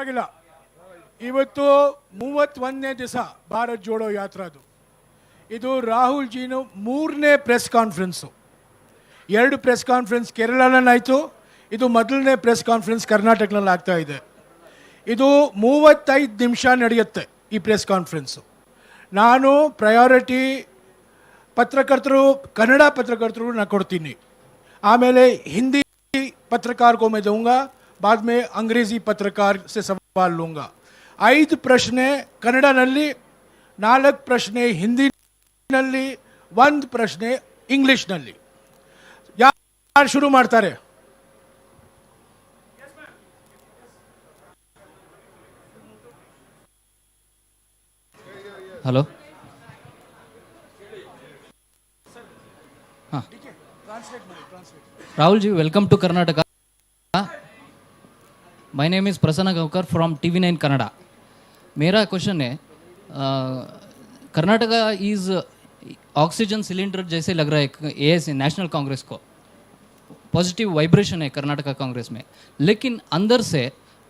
ಪರವಾಗಿಲ್ಲ. ಇವತ್ತು 31ನೇ ದಿವಸ ಭಾರತ್ ಜೋಡೋ ಯಾತ್ರಾದು. ಇದು ರಾಹುಲ್ ಜಿನು 3ನೇ ಪ್ರೆಸ್ ಕಾನ್ಫರೆನ್ಸು. 2 ಪ್ರೆಸ್ ಕಾನ್ಫರೆನ್ಸ್ ಕೇರಳನಲ್ಲಾಯಿತು, ಇದು ಮೊದಲನೇ ಪ್ರೆಸ್ ಕಾನ್ಫರೆನ್ಸ್ ಕರ್ನಾಟಕನಲ್ಲಿ ಆಗ್ತಾ ಇದೆ. ಇದು 35 ನಿಮಿಷ ನಡೆಯುತ್ತೆ ಈ ಪ್ರೆಸ್ ಕಾನ್ಫರೆನ್ಸು. ನಾನು ಪ್ರಯಾರಿಟಿ ಪತ್ರಕರ್ತರು, ಕನ್ನಡ ಪತ್ರಕರ್ತರು ನಾನು ಕೊಡ್ತೀನಿ, ಆಮೇಲೆ ಹಿಂದಿ पत्रकार को मैं दूंगा, बाद में अंग्रेजी पत्रकार से सवाल लूंगा. 5 ಪ್ರಶ್ನೆ ಕನ್ನಡನಲ್ಲಿ, 4 ಪ್ರಶ್ನೆ ಹಿಂದಿನಲ್ಲಿ, 1 ಪ್ರಶ್ನೆ ಇಂಗ್ಲಿಷ್ನಲ್ಲಿ. ಯಾರು ಶುರು ಮಾಡ್ತಾರೆ? हेलो हाँ Rahul ji, welcome to Karnataka. My name is Prasanna Gaonkar from TV9 Kannada. मेरा क्वेश्चन है, कर्नाटका इज़ ऑक्सीजन सिलेंडर जैसे लग रहा है AS नेशनल कांग्रेस को. पॉजिटिव वाइब्रेशन है कर्नाटका कांग्रेस में, लेकिन अंदर से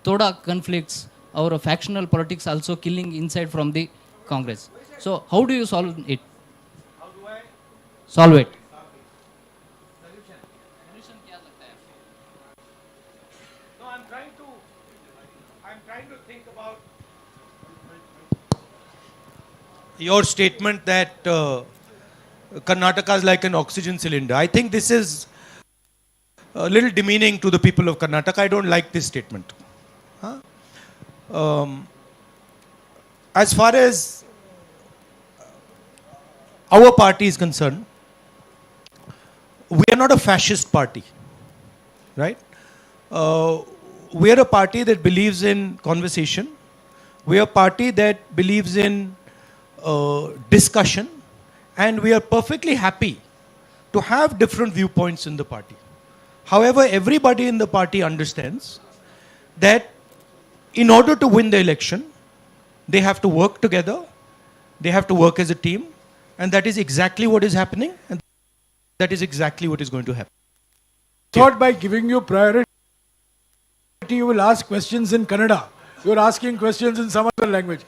थोड़ा कन्फ्लिक्ट्स और factional politics also killing inside from the Congress. So how do you solve it? Solve it. No, I'm trying to think about your statement that Karnataka is like an oxygen cylinder. I think this is a little demeaning to the people of Karnataka. I don't like this statement. As far as our party is concerned, we are not a fascist party, right? We are a party that believes in conversation. We are a party that believes in discussion, and we are perfectly happy to have different viewpoints in the party. However, everybody in the party understands that in order to win the election, they have to work together, they have to work as a team, and that is exactly what is happening, and that is exactly what is going to happen. Thought by giving you priority, you will ask questions in Kannada. You are asking questions in some other language.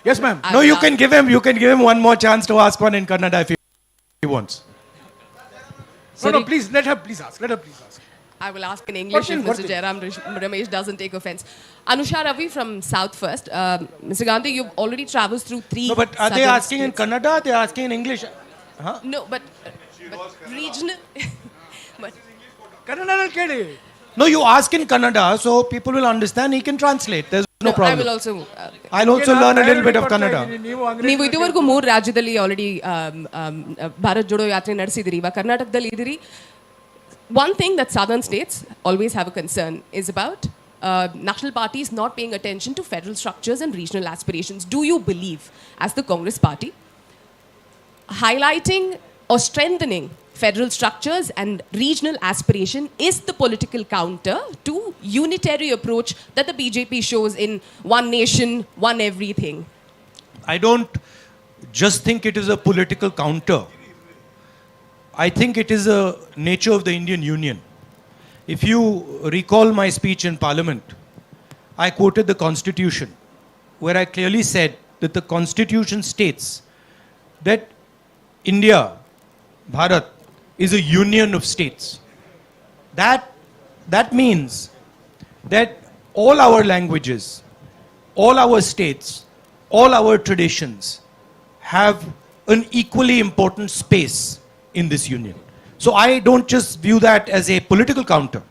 Yes, ma'am. No, you can give him one more chance to ask one in Kannada if he wants. No, please, let her please ask. I will ask in English if Mr. Jairam Ramesh doesn't take offense. Anusha Ravi from South First. Mr. Gandhi, you've already traveled through 3 No, but are they asking in Kannada? They are asking in English. Huh? No, but regional. But Kannada kedi. No, you ask in Kannada so people will understand. He can translate. There's no problem. I will also. I'll also learn a little bit of Kannada. ನೀವು ಇದುವರೆಗೂ 3 ರಾಜ್ಯದಲ್ಲಿ already Bharat Jodo ಯಾತ್ರೆ ನಡೆಸಿದಿರಿ. ಇವಾಗ ಕರ್ನಾಟಕದಲ್ಲಿ ಇದ್ದೀರಿ. One thing that southern states always have a concern is about national parties not paying attention to federal structures and regional aspirations. Do you believe, as the Congress party, highlighting or strengthening federal structures and regional aspiration is the political counter to unitary approach that the BJP shows in one nation, one everything? I don't just think it is a political counter. I think it is a nature of the Indian Union. If you recall my speech in Parliament, I quoted the Constitution, where I clearly said that the Constitution states that India, Bharat, is a union of states. That means that all our languages, all our states, all our traditions have an equally important space in this union. So I don't just view that as a political counter.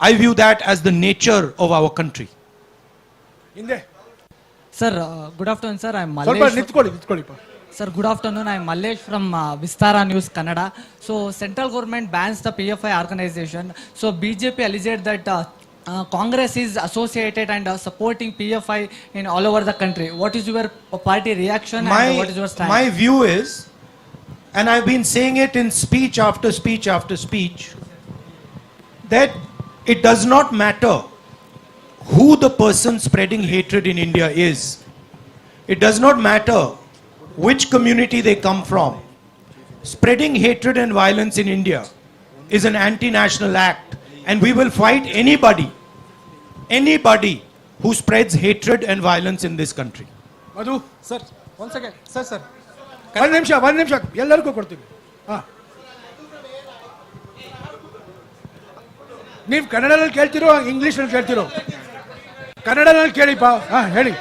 I view that as the nature of our country. Inde. Sir, good afternoon, sir. I'm ಸ್ವಲ್ಪ Mallesh. ನಿಂತ್ಕೊಳ್ಳಿ. Sir, good afternoon. I'm Mallesh from Vistara News, Kannada. So, central government bans the PFI organization. So, BJP alleged that Congress is associated and supporting PFI in all over the country. What is your party reaction and what is your stand? My view is, and I've been saying it in speech after speech after speech, that it does not matter who the person spreading hatred in India is. It does not matter which community they come from. Spreading hatred and violence in India is an anti-national act, and we will fight anybody who spreads hatred and violence in this country. Madhu sir ಒಂದು second sir ಒಂದು ನಿಮಿಷ ಎಲ್ಲರಿಗೂ ಕೊಡ್ತೀನಿ. ಹಾಂ, ನೀವು ಕನ್ನಡದಲ್ಲಿ ಕೇಳ್ತಿರೋ ಇಂಗ್ಲೀಷಲ್ಲಿ ಕೇಳ್ತಿರೋ? ಕನ್ನಡದಲ್ಲಿ ಕೇಳಿಪ್ಪ. ಹಾಂ ಹೇಳಿ,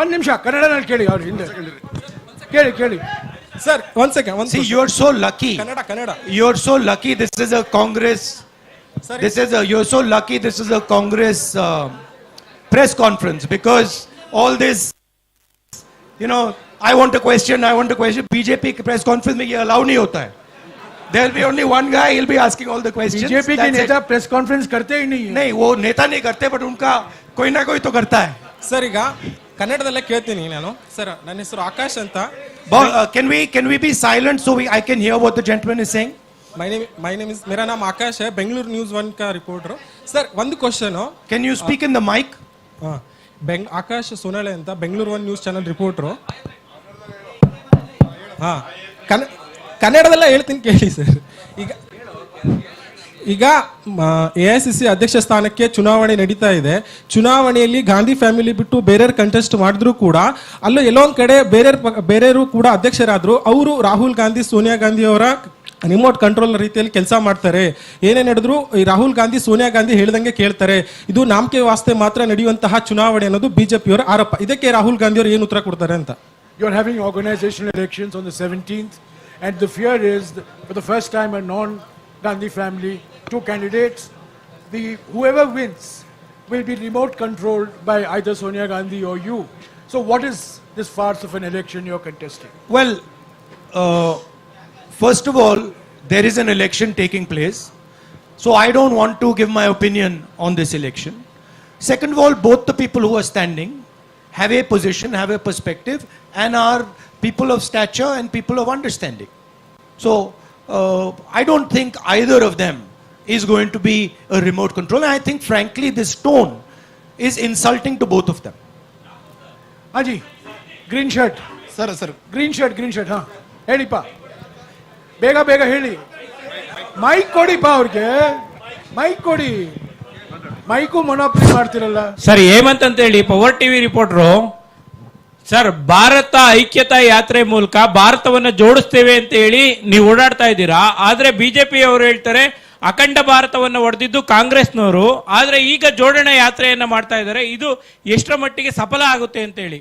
ಒಂದು ನಿಮಿಷ ಕನ್ನಡದಲ್ಲಿ ಕೇಳಿ. ಅವ್ರು ಹಿಂದೆ ಕೇಳಿ. ಸರ್ ಒಂದು second. See, you are so lucky. Kannada. You are so lucky. This is a Congress. You're so lucky. This is a Congress press conference, because all this, I want a question. BJP press conference में ये allow नहीं होता है. There will be only one guy. He'll be asking all the questions. BJP के नेता press conference करते ही नहीं है. नहीं, वो नेता नहीं करते, but उनका कोई ना कोई तो करता है. ಸರ್ ಈಗ ಕನ್ನಡದಲ್ಲೇ ಕೇಳ್ತೀನಿ ನಾನು. ಸರ್ ನನ್ನ ಹೆಸರು ಆಕಾಶ್ ಅಂತ. Can we be silent so I can hear what the gentleman is saying? My name is, मेरा नाम आकाश है, बेंगलुरु न्यूज़ 1 का रिपोर्टर. सर ಒಂದು question. Can you speak in the mic? Akash Sonale ಅಂತ, ಬೆಂಗಳೂರು 1 ನ್ಯೂಸ್ ಚಾನಲ್ ರಿಪೋರ್ಟರು. ಕನ್ನಡದಲ್ಲ ಹೇಳ್ತೀನಿ ಕೇಳಿ ಸರ್. ಈಗ AICC ಅಧ್ಯಕ್ಷ ಸ್ಥಾನಕ್ಕೆ ಚುನಾವಣೆ ನಡೀತಾ ಇದೆ. ಚುನಾವಣೆಯಲ್ಲಿ ಗಾಂಧಿ ಫ್ಯಾಮಿಲಿ ಬಿಟ್ಟು ಬೇರೆಯವ್ರು ಕಂಟೆಸ್ಟ್ ಮಾಡಿದ್ರು ಕೂಡ ಅಲ್ಲೂ ಎಲ್ಲೋ ಒಂದ್ ಕಡೆ ಬೇರೆಯವರು ಕೂಡ ಅಧ್ಯಕ್ಷರಾದ್ರು. ಅವರು ರಾಹುಲ್ ಗಾಂಧಿ, ಸೋನಿಯಾ ಗಾಂಧಿ ಅವರ ರಿಮೋಟ್ ಕಂಟ್ರೋಲ್ ರೀತಿಯಲ್ಲಿ ಕೆಲಸ ಮಾಡ್ತಾರೆ. ಏನೇ ನಡೆದ್ರು ಈ ರಾಹುಲ್ ಗಾಂಧಿ, ಸೋನಿಯಾ ಗಾಂಧಿ ಹೇಳ್ದಂಗೆ ಕೇಳ್ತಾರೆ. ಇದು ನಾಮಕೆ ವಾಸ್ತೆ ಮಾತ್ರ ನಡೆಯುವಂತಹ ಚುನಾವಣೆ ಅನ್ನೋದು ಬಿಜೆಪಿಯವರ ಆರೋಪ. ಇದಕ್ಕೆ ರಾಹುಲ್ ಗಾಂಧಿ ಅವರು ಏನು ಉತ್ತರ ಕೊಡ್ತಾರೆ ಅಂತ? You are having organizational elections on the 17th, and the fear is that for the first time a non-Gandhi family, 2 candidates, whoever wins will be remote controlled by either Sonia Gandhi or you. So what is this farce of an election you're contesting? Well, first of all, there is an election taking place. So I don't want to give my opinion on this election. Second of all, both the people who are standing have a position, have a perspective, and are people of stature and people of understanding. So I don't think either of them is going to be a remote control. And I think, frankly, this tone is insulting to both of them. Haji, green shirt. Sir. Green shirt, huh? ಹೇಳಿಪ್ಪ, ಬೇಗ ಹೇಳಿ. Mic ಕೊಡಿಪ್ಪ ಅವ್ರಿಗೆ, mic ಕೊಡಿ. Mike ಮೊನೋಪ್ಲಿ ಮಾಡ್ತಿರಲ್ಲ. Sir Hemant ಅಂತ ಹೇಳಿ power TV reporter. Sir, Bharat Aikyata Yatre ಮೂಲಕ ಭಾರತವನ್ನ ಜೋಡಿಸ್ತೇವೆ ಅಂತ ಹೇಳಿ ನೀವು ಓಡಾಡ್ತಾ ಇದ್ದೀರಾ. ಆದ್ರೆ ಬಿಜೆಪಿ ಅವರು ಹೇಳ್ತಾರೆ ಅಖಂಡ ಭಾರತವನ್ನ ಒಡೆದಿದ್ದು ಕಾಂಗ್ರೆಸ್ನವರು. ಆದ್ರೆ ಈಗ ಜೋಡಣಾ ಯಾತ್ರೆಯನ್ನ ಮಾಡ್ತಾ ಇದ್ದಾರೆ. ಇದು ಎಷ್ಟರ ಮಟ್ಟಿಗೆ ಸಫಲ ಆಗುತ್ತೆ ಅಂತ ಹೇಳಿ.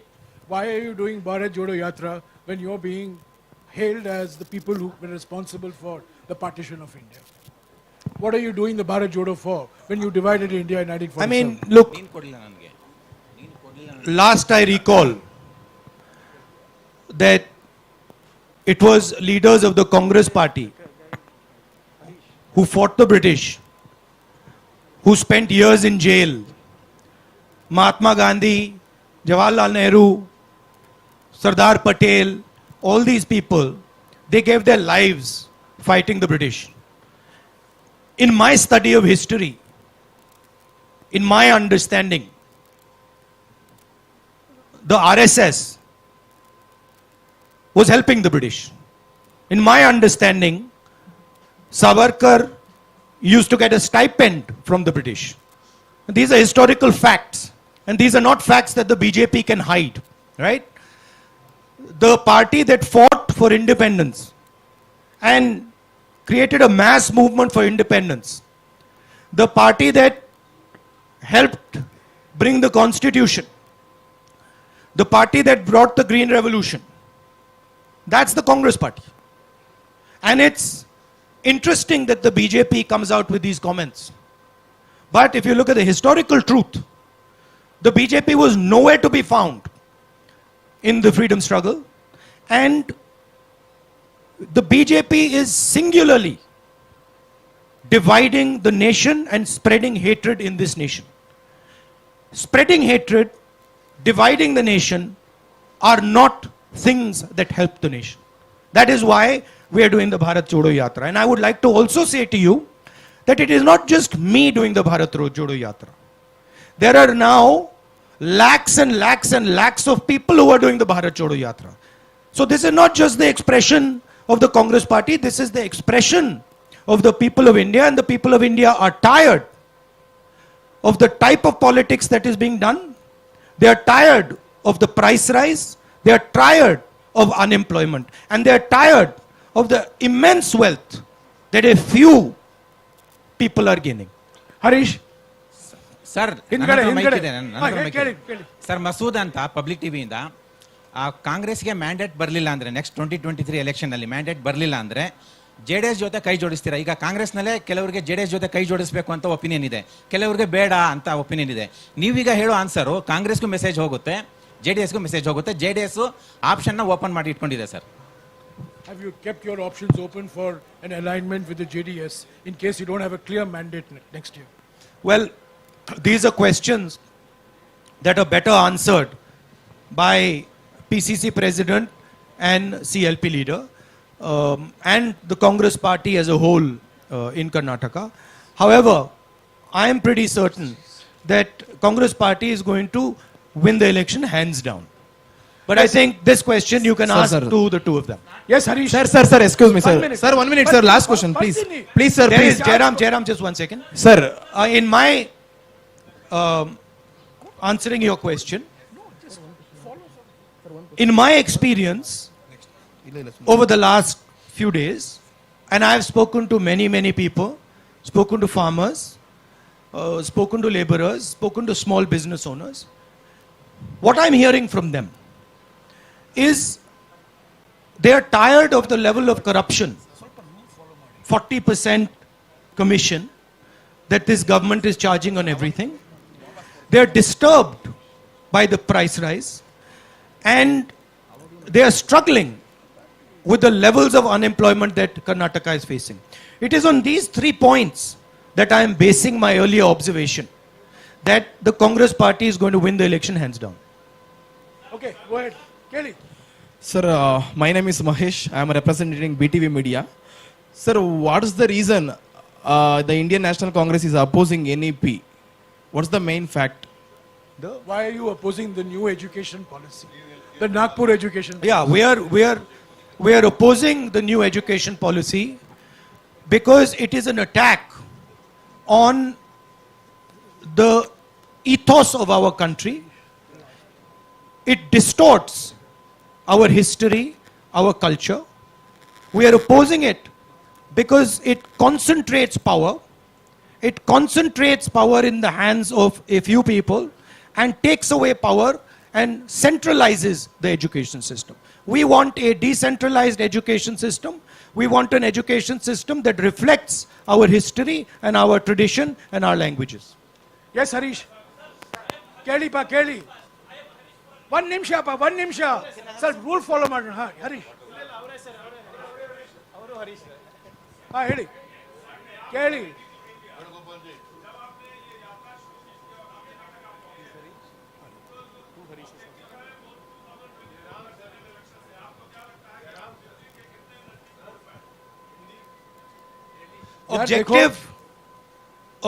Why are you doing Bharat Jodo Yatra when you're being hailed as the people who were responsible for the partition of India? What are you doing the Bharat Jodo for when you divided India in 1947? I mean, look, last I recall that it was leaders of the Congress party who fought the British, who spent years in jail. Mahatma Gandhi, Jawaharlal Nehru, Sardar Patel, all these people, they gave their lives fighting the British. In my study of history, in my understanding, the RSS was helping the British. In my understanding, Savarkar used to get a stipend from the British. These are historical facts, and these are not facts that the BJP can hide, right? The party that fought for independence and created a mass movement for independence, the party that helped bring the constitution, the party that brought the Green Revolution, that's the Congress party. And it's interesting that the BJP comes out with these comments. But if you look at the historical truth, the BJP was nowhere to be found in the freedom struggle. And the BJP is singularly dividing the nation and spreading hatred in this nation. Spreading hatred, dividing the nation are not things that help the nation. That is why we are doing the Bharat Jodo Yatra. And I would like to also say to you that it is not just me doing the Bharat Jodo Yatra. There are now lakhs and lakhs and lakhs of people who are doing the Bharat Jodo Yatra. So this is not just the expression of the Congress party, this is the expression of the people of India, and the people of India are tired of the type of politics that is being done. They are tired of the price rise. They are tired of unemployment. And they are tired of the immense wealth that a few people are gaining. Harish sir ಹಿಂದ್ಗಡೆ, ಹಿಂದ್ಗಡೆ. ಕೇಳಿ. Sir Masood ಅಂತ public ಟಿವಿಯಿಂದ ಕಾಂಗ್ರೆಸ್ಗೆ mandate ಬರಲಿಲ್ಲ ಅಂದ್ರೆ next 2023 election ಅಲ್ಲಿ mandate ಬರಲಿಲ್ಲ ಅಂದ್ರೆ ಜೆಡಿಎಸ್ ಜೊತೆ ಕೈ ಜೋಡಿಸ್ತೀರಾ? ಈಗ ಕಾಂಗ್ರೆಸ್ನಲ್ಲೇ ಕೆಲವರಿಗೆ ಜೆಡಿಎಸ್ ಜೊತೆ ಕೈ ಜೋಡಿಸಬೇಕು ಅಂತ ಒಪಿನಿಯನ್ ಇದೆ, ಕೆಲವರಿಗೆ ಬೇಡ ಅಂತ ಒಪಿನಿಯನ್ ಇದೆ. ನೀವೀಗ ಹೇಳೋ ಆನ್ಸರು ಕಾಂಗ್ರೆಸ್ಗೂ ಮೆಸೇಜ್ ಹೋಗುತ್ತೆ, ಜೆಡಿಎಸ್ಗೂ ಮೆಸೇಜ್ ಹೋಗುತ್ತೆ. ಜೆಡಿಎಸ್ ಆಪ್ಷನ್ ನ ಓಪನ್ ಮಾಡಿ ಇಟ್ಕೊಂಡಿದೆ sir. Have you kept your options open for an alignment with the JDS in case you don't have a clear mandate next year? Well, these are questions that are better answered by PCC President and CLP leader and the Congress party as a whole in Karnataka. However, I am pretty certain that Congress party is going to win the election hands down. But I think this question you can ask to the two of them. Yes, Harish. Sir, excuse me, sir. 1 minute. Sir, 1 minute, sir. Last question, please. Please, sir, There please. is Jairam, just 1 second. Sir, In my answering your question, in my experience over the last few days, and I have spoken to many people, spoken to farmers, spoken to laborers, spoken to small business owners, what I'm hearing from them is they are tired of the level of corruption, 40% commission that this government is charging on everything. They are disturbed by the price rise and they are struggling with the levels of unemployment that Karnataka is facing. It is on these 3 points that I am basing my earlier observation that the Congress party is going to win the election hands down. Okay, go ahead. Kelly. sir, my name is Mahesh. I am representing BTV Media. Sir, what is the reason the Indian National Congress is opposing NEP? What's the main fact? Why are you opposing the new education policy? The Nagpur education policy? Yeah, we are opposing the new education policy because it is an attack on the ethos of our country. It distorts our history, our culture. We are opposing it because it concentrates power. It concentrates power in the hands of a few people and takes away power and centralizes the education system. We want a decentralized education system. We want an education system that reflects our history and our tradition and our languages. Yes, Harish. Kelly pa, Kelly. 1 ನಿಮಿಷ pa, 1 ನಿಮಿಷ. Sir, rule follow ಮಾಡೋಣ. Harish. ಹೇಳಿ. ಕೇಳಿ.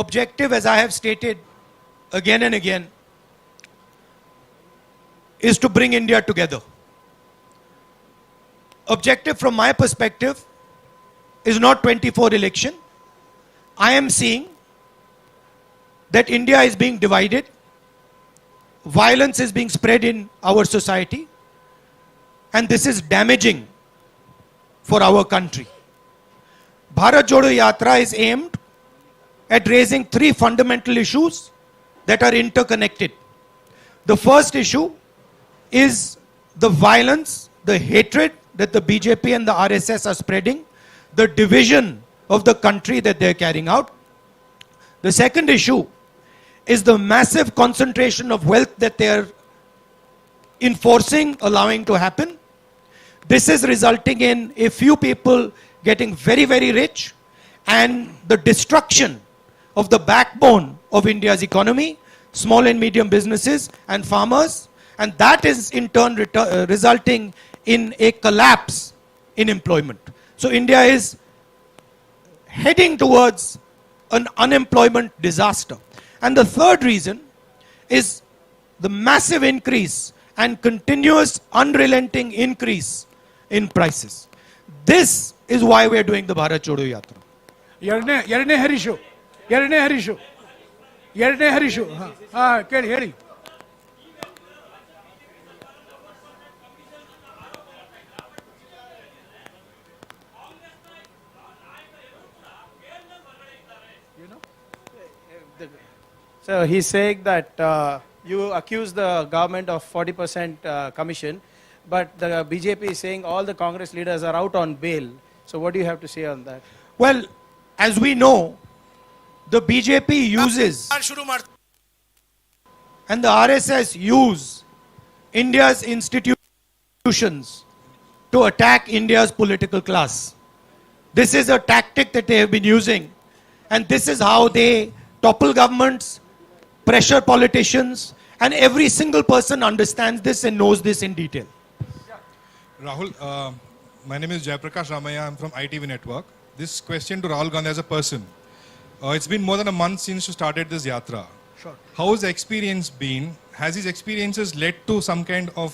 Objective, as I have stated again and again, is to bring India together. Objective from my perspective is not 24 election. I am seeing that India is being divided. Violence is being spread in our society. And this is damaging for our country. Bharat Jodo Yatra is aimed at raising 3 fundamental issues that are interconnected. The first issue is the violence, the hatred that the BJP and the RSS are spreading, the division of the country that they are carrying out. The second issue is the massive concentration of wealth that they are enforcing, allowing to happen. This is resulting in a few people getting very, very rich and the destruction of the backbone of India's economy, small and medium businesses and farmers. And that is in turn resulting in a collapse in employment. So India is heading towards an unemployment disaster. And the third reason is the massive increase and continuous unrelenting increase in prices. This is why we are doing the Bharat Jodo Yatra. ಎರಡನೇ ಹರೀಶು. ಎರಡನೇ ಹರೀಶು ಕೇಳಿ ಹೇಳಿ. So he's saying that you accuse the government of 40% commission, but the BJP is saying all the Congress leaders are out on bail. So what do you have to say on that? Well, as we know, the BJP uses and the RSS use India's institutions to attack India's political class. This is a tactic that they have been using, and this is how they topple governments, pressure politicians, and every single person understands this and knows this in detail. Rahul, my name is Jayaprakash Ramaya. I'm from ITV Network. This question to Rahul Gandhi as a person. It's been more than a month since you started this Yatra. Sure. How has the experience been? Has these experiences led to some kind of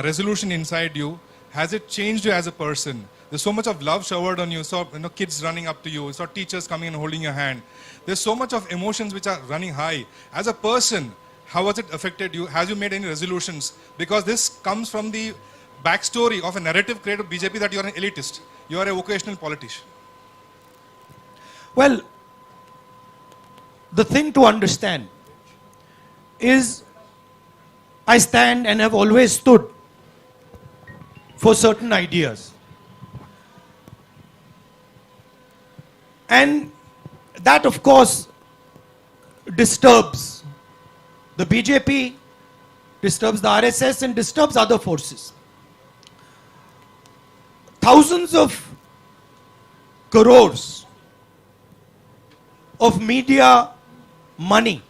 resolution inside you? Has it changed you as a person? There's so much of love showered on you. You saw kids running up to you. You saw teachers coming and holding your hand. There's so much of emotions which are running high. As a person, how has it affected you? Has you made any resolutions? Because this comes from the backstory of a narrative created by BJP that you are an elitist. You are a vocational politician. Well, the thing to understand is I stand and have always stood for certain ideas. And that, of course, disturbs the BJP, disturbs the RSS, and disturbs other forces. Thousands of crores of media money,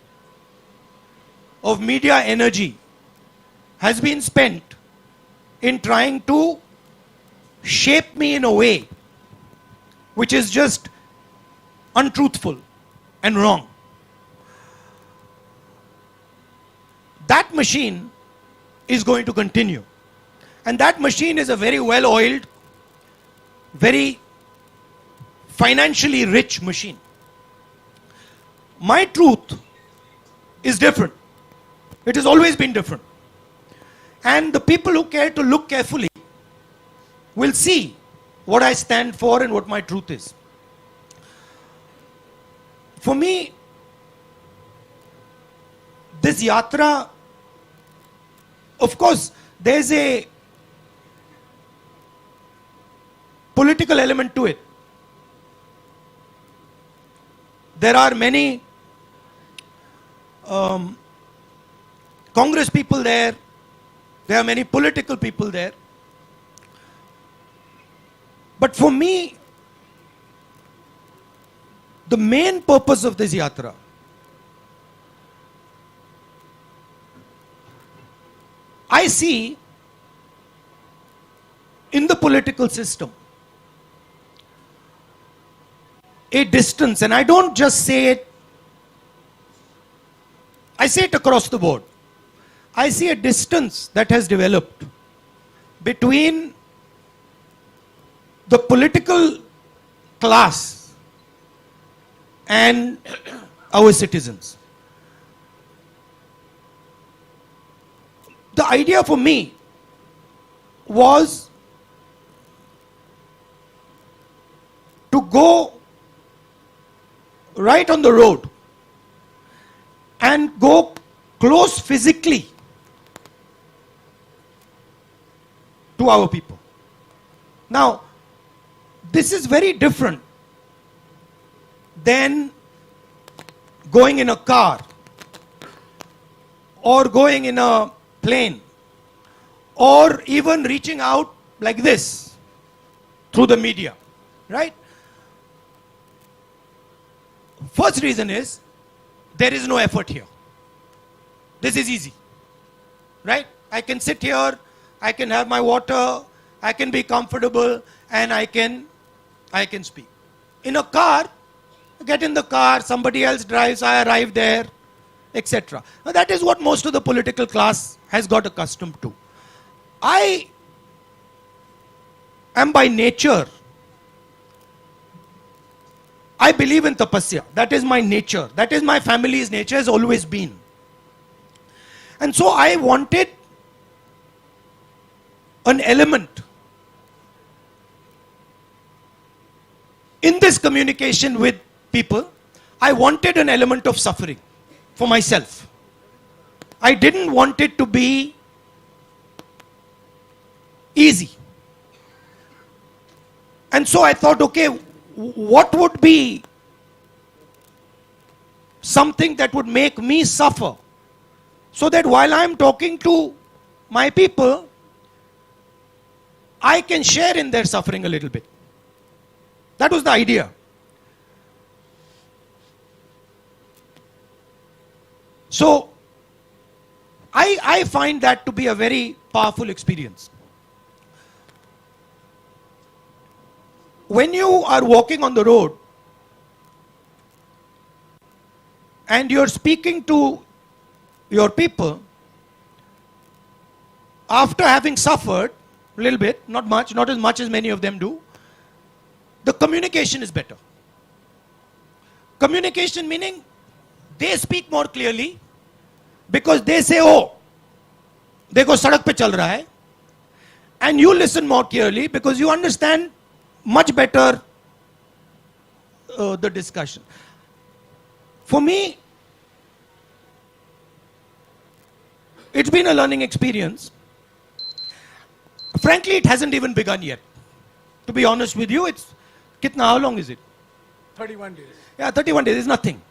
of media energy has been spent in trying to shape me in a way which is just untruthful and wrong. That machine is going to continue. And that machine is a very well-oiled, very financially rich machine. My truth is different. It has always been different. And the people who care to look carefully will see what I stand for and what my truth is. For me, this Yatra, of course, there's a political element to it. There are many Congress people there. There are many political people there. But for me, the main purpose of this Yatra I see in the political system a distance, and I don't just say it, I say it across the board. I see a distance that has developed between the political class and our citizens. The idea for me was to go right on the road and go close physically to our people. Now, this is very different than going in a car or going in a plane or even reaching out like this through the media, right? First reason is there is no effort here. This is easy, right? I can sit here, I can have my water, I can be comfortable, and I can speak. In a car, get in the car, somebody else drives, I arrive there, etc. Now that is what most of the political class has got accustomed to. I am by nature, I believe in tapasya. That is my nature. That is my family's nature, has always been. And so I wanted an element in this communication with people. I wanted an element of suffering for myself. I didn't want it to be easy. And so I thought, okay, what would be something that would make me suffer, so that while I'm talking to my people, I can share in their suffering a little bit. That was the idea. So I find that to be a very powerful experience. When you are walking on the road and you're speaking to your people, after having suffered a little bit, not much, not as much as many of them do, the communication is better. Communication meaning they speak more clearly because they say, oh, देखो सड़क पे चल रहा है, and you listen more clearly because you understand much better the discussion. For me, it's been a learning experience. Frankly, it hasn't even begun yet. To be honest with you, it's how long is it? 31 days. Yeah, 31 days is nothing.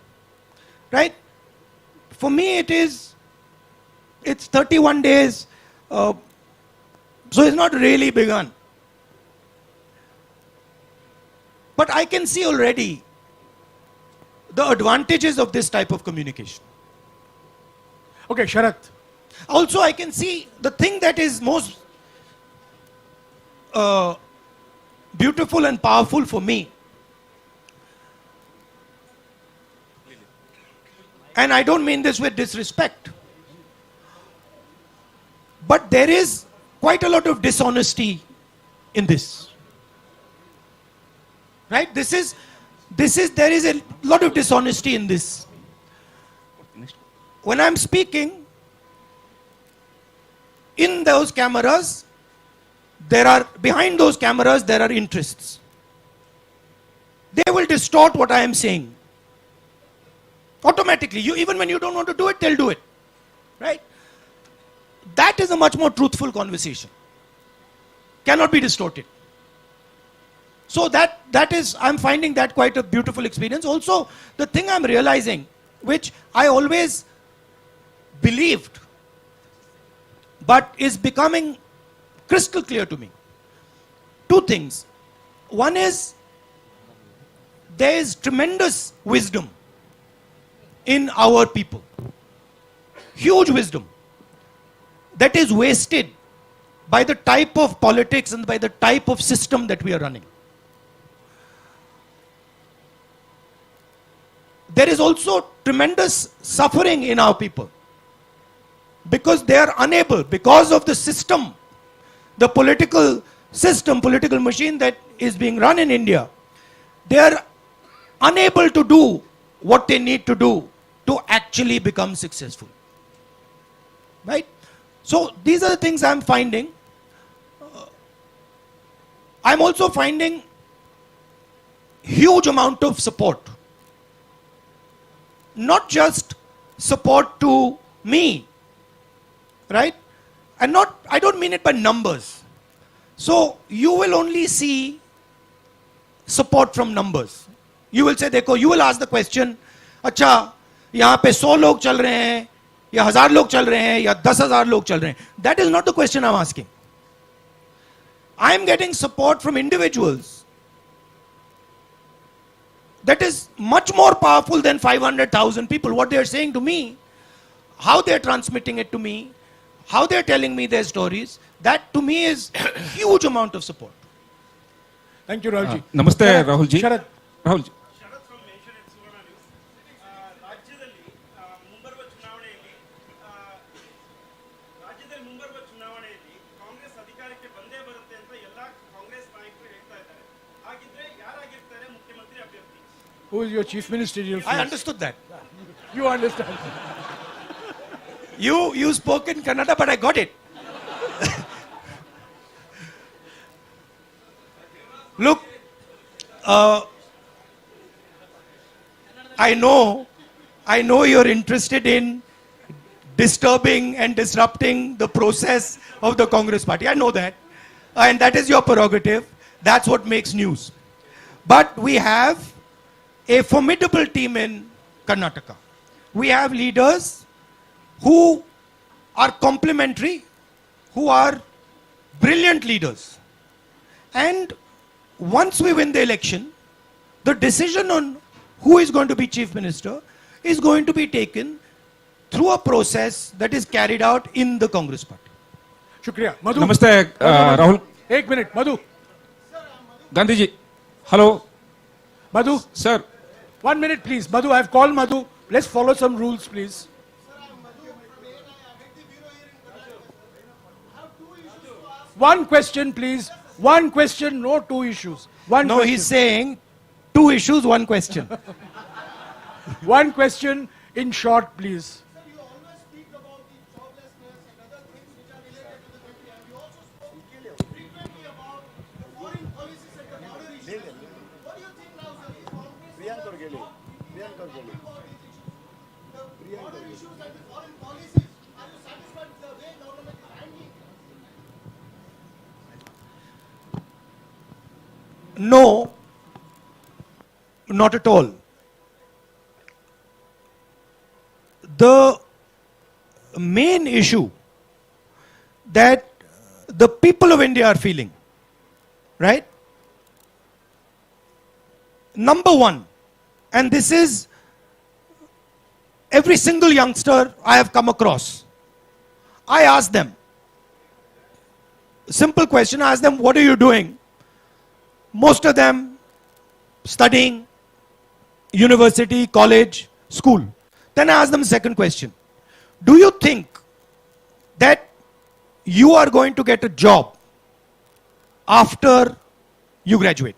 Right? For me, it's 31 days. So it's not really begun. But I can see already the advantages of this type of communication. Okay, Sharath. Also, I can see the thing that is most beautiful and powerful for me. And I don't mean this with disrespect. But there is quite a lot of dishonesty in this. Right? There is a lot of dishonesty in this. When I'm speaking, in those cameras, behind those cameras, there are interests. They will distort what I am saying. Automatically. Even when you don't want to do it, they'll do it. Right? That is a much more truthful conversation. Cannot be distorted. So that is, I'm finding that quite a beautiful experience. Also, the thing I'm realizing, which I always believed, but is becoming crystal clear to me. Two things. One is, there is tremendous wisdom in our people. Huge wisdom that is wasted by the type of politics and by the type of system that we are running. There is also tremendous suffering in our people because they are unable, because of the system, the political system, political machine that is being run in India, they are unable to do what they need to do to actually become successful. Right? So these are the things I'm finding. I'm also finding huge amount of support. Not just support to me, right? And I don't mean it by numbers. So you will only see support from numbers. You will say, देखो, you will ask the question, अच्छा, यहाँ पे 100 लोग चल रहे हैं, या 1000 लोग चल रहे हैं, या 10,000 लोग चल रहे हैं. That is not the question I'm asking. I am getting support from individuals that is much more powerful than 500,000 people. What they are saying to me, how they are transmitting it to me, how they are telling me their stories, that to me is huge amount of support. Thank you, Rahulji. Namaste, Rahulji. Sharath. Rahulji. who is your chief ministerial I field. understood that. You understand. You spoke in Kannada, but I got it. Look, I know you're interested in disturbing and disrupting the process of the Congress party. I know that. And that is your prerogative. That's what makes news. But we have a formidable team in Karnataka. We have leaders who are complementary, who are brilliant leaders. And once we win the election, the decision on who is going to be chief minister is going to be taken through a process that is carried out in the Congress party. Shukriya. Madhu. Namaste, Rahul. 1 minute. Madhu. Gandhiji. Hello. Madhu. Sir. 1 minute, please. Madhu, I have called Madhu. Let's follow some rules, please. One question, please. One question, no two issues. One No, question. he's saying 2 issues, 1 question. One question in short, please. No, not at all. The main issue that the people of India are feeling, right? Number one, and this is every single youngster I have come across. I ask them, simple question, I ask them, what are you doing? Most of them studying, university, college, school. Then I ask them the second question. Do you think that you are going to get a job after you graduate?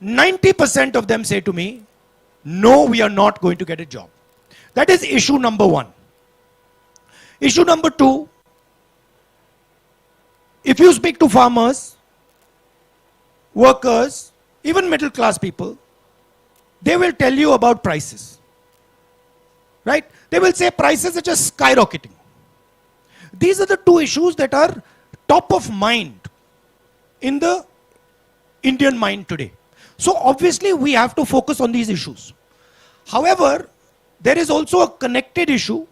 90% of them say to me, no, we are not going to get a job. That is issue number one. Issue number two, if you speak to farmers, workers, even middle class people, they will tell you about prices. Right? They will say prices are just skyrocketing. These are the two issues that are top of mind in the Indian mind today. So obviously we have to focus on these issues. However, there is also a connected issue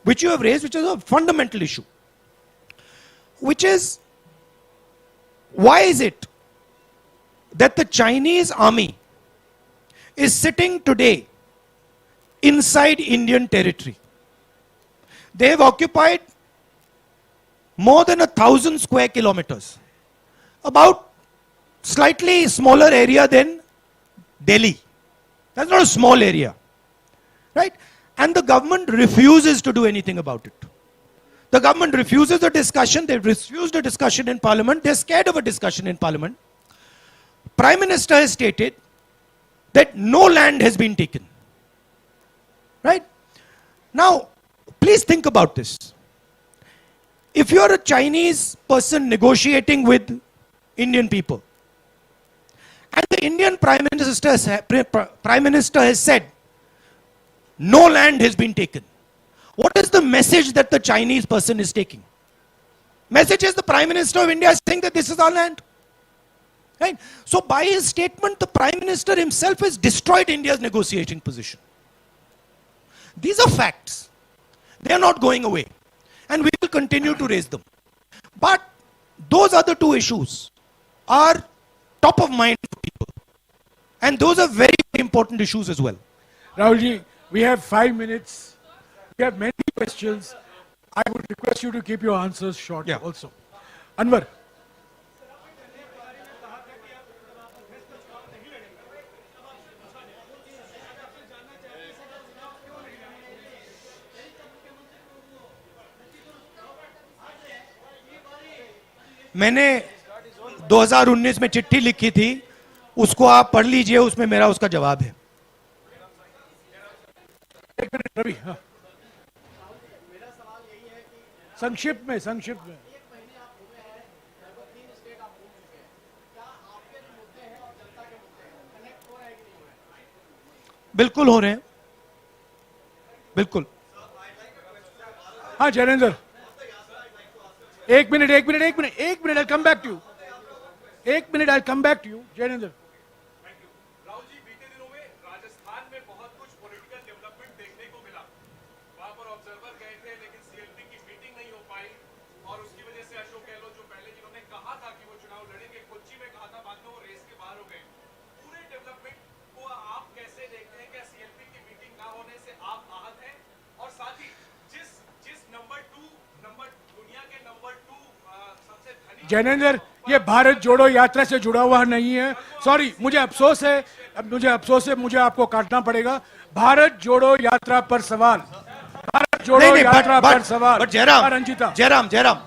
which you have raised, which is a fundamental issue, which is, why is it that the Chinese army is sitting today inside Indian territory? They have occupied more than 1,000 square kilometers, about slightly smaller area than Delhi. That's not a small area, right? And the government refuses to do anything about it. The government refuses the discussion. They refused a discussion in parliament. They're scared of a discussion in parliament. Prime Minister has stated that no land has been taken. Right? Now, please think about this. If you're a Chinese person negotiating with Indian people, and the Indian Prime Minister has said, no land has been taken, what is the message that the Chinese person is taking? Message is the Prime Minister of India is saying that this is our land. Right? So by his statement, the Prime Minister himself has destroyed India's negotiating position. These are facts. They are not going away. And we will continue to raise them. But those other two issues are top of mind for people. And those are very, very important issues as well. Rahulji, we have 5 minutes. We have many questions. I would request you to keep your answers short also. Anwar. मैंने 2019 में चिट्ठी लिखी थी उसको आप पढ़ लीजिए, उसमें मेरा उसका जवाब है। एक मिनट रवि, हाँ। संक्षिप्त में बिल्कुल हो रहे हैं, बिल्कुल। हाँ जैनेंद्र, एक minute, I'll come back to you. एक minute, I'll come back to you, Jainendra. Rahul ji, बीते दिनों में राजस्थान में बहुत कुछ पॉलिटिकल डेवलपमेंट देखने को मिला। वहां पर ऑब्जर्वर गए थे, लेकिन सीएलपी की मीटिंग नहीं हो पाई और उसकी वजह से अशोक गहलोत जो पहले जिन्होंने कहा था कि वो चुनाव लड़ेंगे, कोच्चि में कहा था, बाद में वो रेस के बाहर हो गए। पूरे डेवलपमेंट को आप कैसे देखते हैं? क्या सीएलपी की मीटिंग ना होने से आप आहत हैं? और साथ ही जिस दुनिया के नंबर 2 सबसे धनी जैनेंद्र, ये भारत जोड़ो यात्रा से जुड़ा हुआ नहीं है। सॉरी, मुझे अफसोस है, मुझे आपको काटना पड़ेगा। भारत जोड़ो यात्रा पर सवाल, भारत जोड़ो यात्रा पर सवाल। But Jairam, Ranjita, Jairam,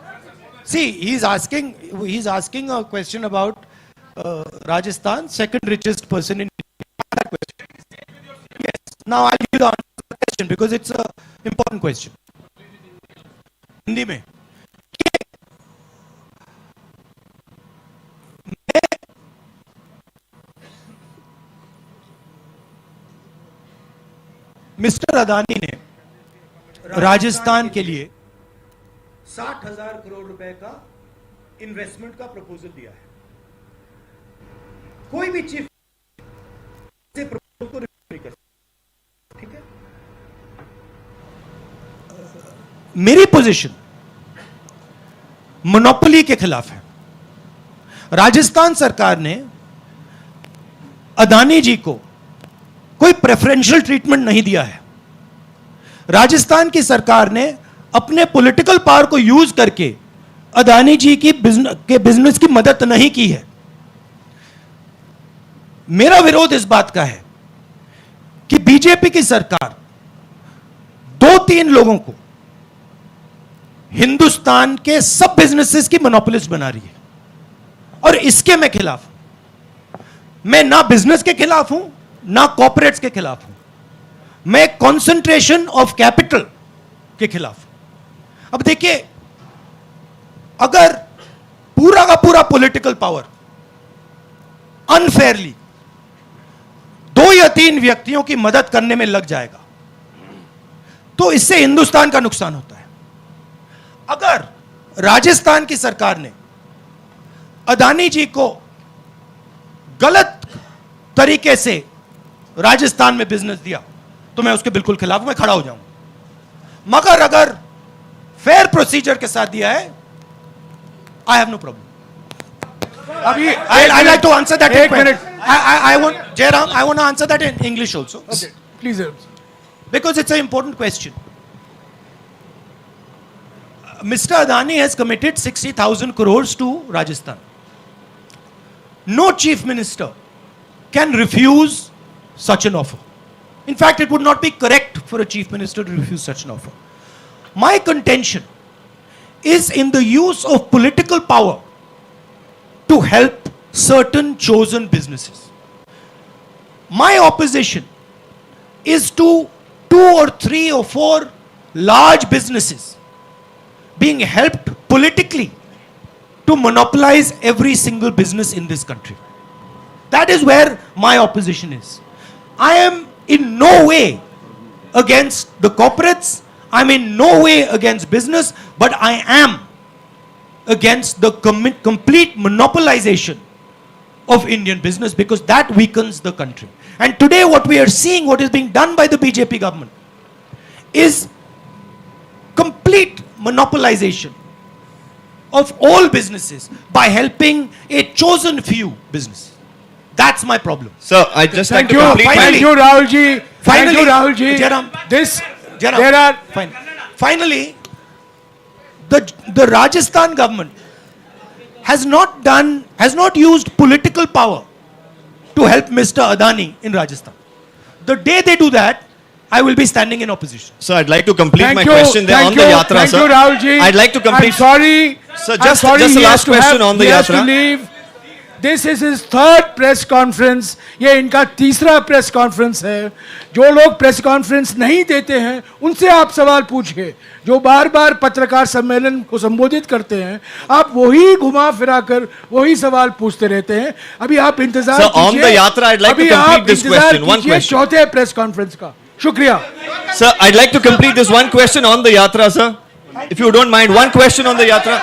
see, he's asking a question about Rajasthan, second richest person in India. Yes. Now I'll give you the answer to the question because it's a important question. Hindi में मिस्टर अदानी ने राजस्थान के लिए 60,000 करोड़ रुपए का investment का proposal दिया है। कोई भी चीफ से प्रपोजल को रिफ्यूज नहीं कर सकता, ठीक है? मेरी पोजीशन मोनोपोली के खिलाफ है। राजस्थान सरकार ने अदानी जी को कोई प्रेफरेंशियल ट्रीटमेंट नहीं दिया है। राजस्थान की सरकार ने अपने पॉलिटिकल पावर को यूज करके अदानी जी की बिजनेस की मदद नहीं की है। मेरा विरोध इस बात का है कि बीजेपी की सरकार 2-3 लोगों को हिंदुस्तान के सब बिजनेसेस की मोनोपोलिस्ट बना रही है और इसके मैं खिलाफ हूं। मैं ना बिजनेस के खिलाफ हूं, ना कॉर्पोरेट्स के खिलाफ हूं। मैं कंसंट्रेशन ऑफ कैपिटल के खिलाफ हूं। अब देखिए, अगर पूरा का पूरा पॉलिटिकल पावर अनफेयरली 2 या 3 व्यक्तियों की मदद करने में लग जाएगा तो इससे हिंदुस्तान का नुकसान होता है। अगर राजस्थान की सरकार ने अदानी जी को गलत तरीके से राजस्थान में बिजनेस दिया तो मैं उसके बिल्कुल खिलाफ हूं, मैं खड़ा हो जाऊंगा। मगर अगर फेयर प्रोसीजर के साथ दिया है, आई हैव नो प्रॉब्लम। अभी I like to answer that. एक minute, I want Jairam, I want to answer that in English also, please, because it's a important question. Mr. Adani has committed 60,000 crores to Rajasthan. No chief minister can refuse such an offer. In fact, it would not be correct for a chief minister to refuse such an offer. My contention is in the use of political power to help certain chosen businesses. My opposition is to 2 or 3 or 4 large businesses being helped politically to monopolize every single business in this country. That is where my opposition is. I am in no way against the corporates, I'm in no way against business, but I am against the complete monopolization of Indian business because that weakens the country. And today what we are seeing, what is being done by the BJP government is complete monopolization of all businesses by helping a chosen few businesses. That's my problem. Sir, I just like thank to you, complete my... thank you, Rahul ji. Thank you, Rahul ji. Jairam, Jairam, there are finally, the Rajasthan government has not used political power to help Mr. Adani in Rajasthan. The day they do that, I will be standing in opposition. Sir, I'd like to complete my question there on the Yatra, thank sir. you, Rahul ji. I'd like to complete... I'm sorry. Sir, just the last question on the He has to Yatra. leave. This is his third press conference, ये इनका तीसरा press conference है। जो लोग press conference नहीं देते हैं उनसे आप सवाल पूछिए, जो बार बार पत्रकार सम्मेलन को संबोधित करते हैं आप वही घुमा फिरा कर वही सवाल पूछते रहते हैं। अभी आप इंतजार Sir, on the Yatra, I'd like to complete this question. One question. चौथे प्रेस कॉन्फ्रेंस का शुक्रिया। Sir, I'd like to complete this one question on the Yatra, sir. If you don't mind, one question on the Yatra.